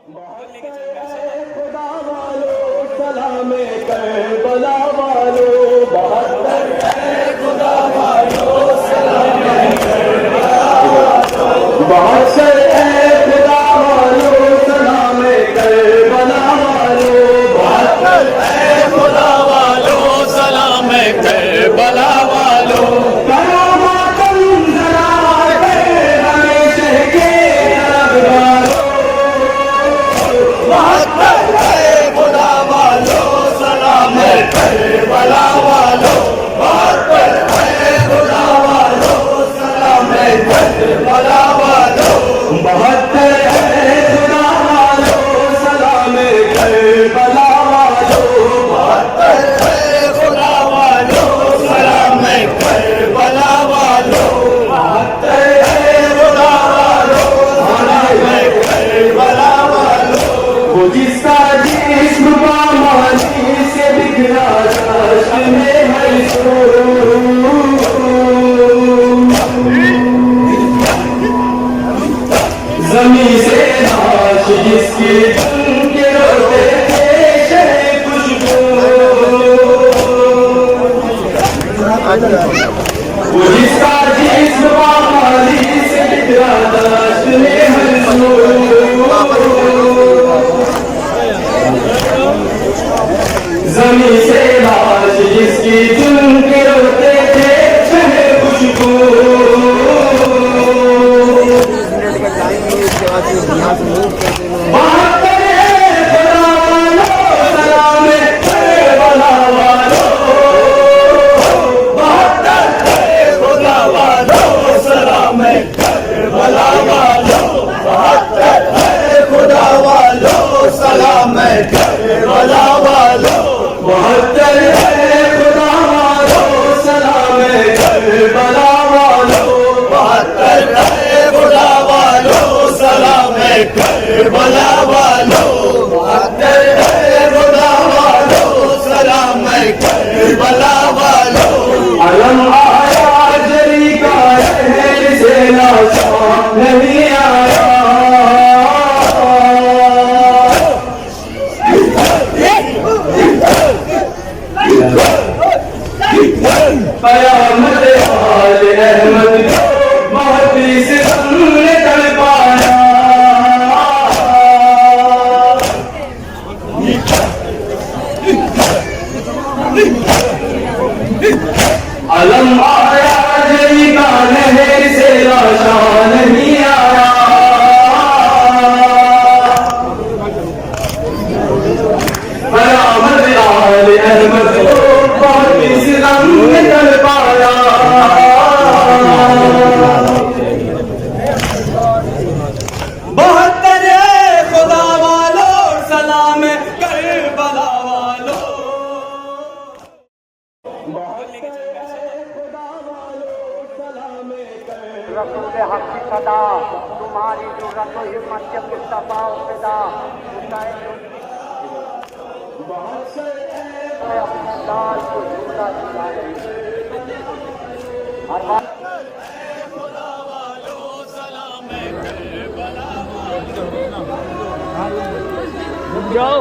खुदा वालो सलाम करबला वालो, बहत्तर है खुदा वालो सलाम करबला वालो, बहत्तर है खुदा वालो सलाम करबला वालो, बहत्तर है खुदा वालो सलाम करबला वालो, करामातुन जरा कर हमेशा के अरबगारो, बहत्तर है खुदा वालो सलाम करबला वालो, बहत्तर है खुदा वालो सलाम करबला वालो, बहत्तर है खुदा वालो सलाम करबला वालो, बहत्तर है खुदा वालो सलाम करबला वालो, बहत्तर है खुदा वालो सलाम करबला वालो, वो जिसका जिस्म पामानी से बिखरा जश्न में है ज़मीं से नाश जिसकी के रोते थे शह खुशबू, वो जिसका जिस्म पामानी से बिखरा जश्न में है ज़मीं से लाश जिसकी चुन के रोते थे शह खुशबू, बहत्तर है खुदा वालो सलाम करबला वालो, बहत्तर है खुदा वालो सलाम करबला वालो, बहत्तर है खुदा वालो सलाम करबला वालो, बहत्तर है खुदा वालो सलाम करबला वालो, बहत्तर है खुदा वालो सलाम करबला वालो, बहत्तर है खुदा वालो सलाम करबला वालो, अलम आया जरी का शहर से नाशान नहीं आया, कयामत आल अहमद महती से तुमने तड़पाया, अलम आया जरी का नहर से लाशा नहीं आया, कयामत आल अहमद महती से तुमने तड़पाया, बहत्तर है खुदा वालो सलाम करबला वालो, रसूल हक की सदा तुम्हारी जरूरत तो हिम्मत के मुस्तफा फिदा, अपने लाल को झूला झूला जाओ।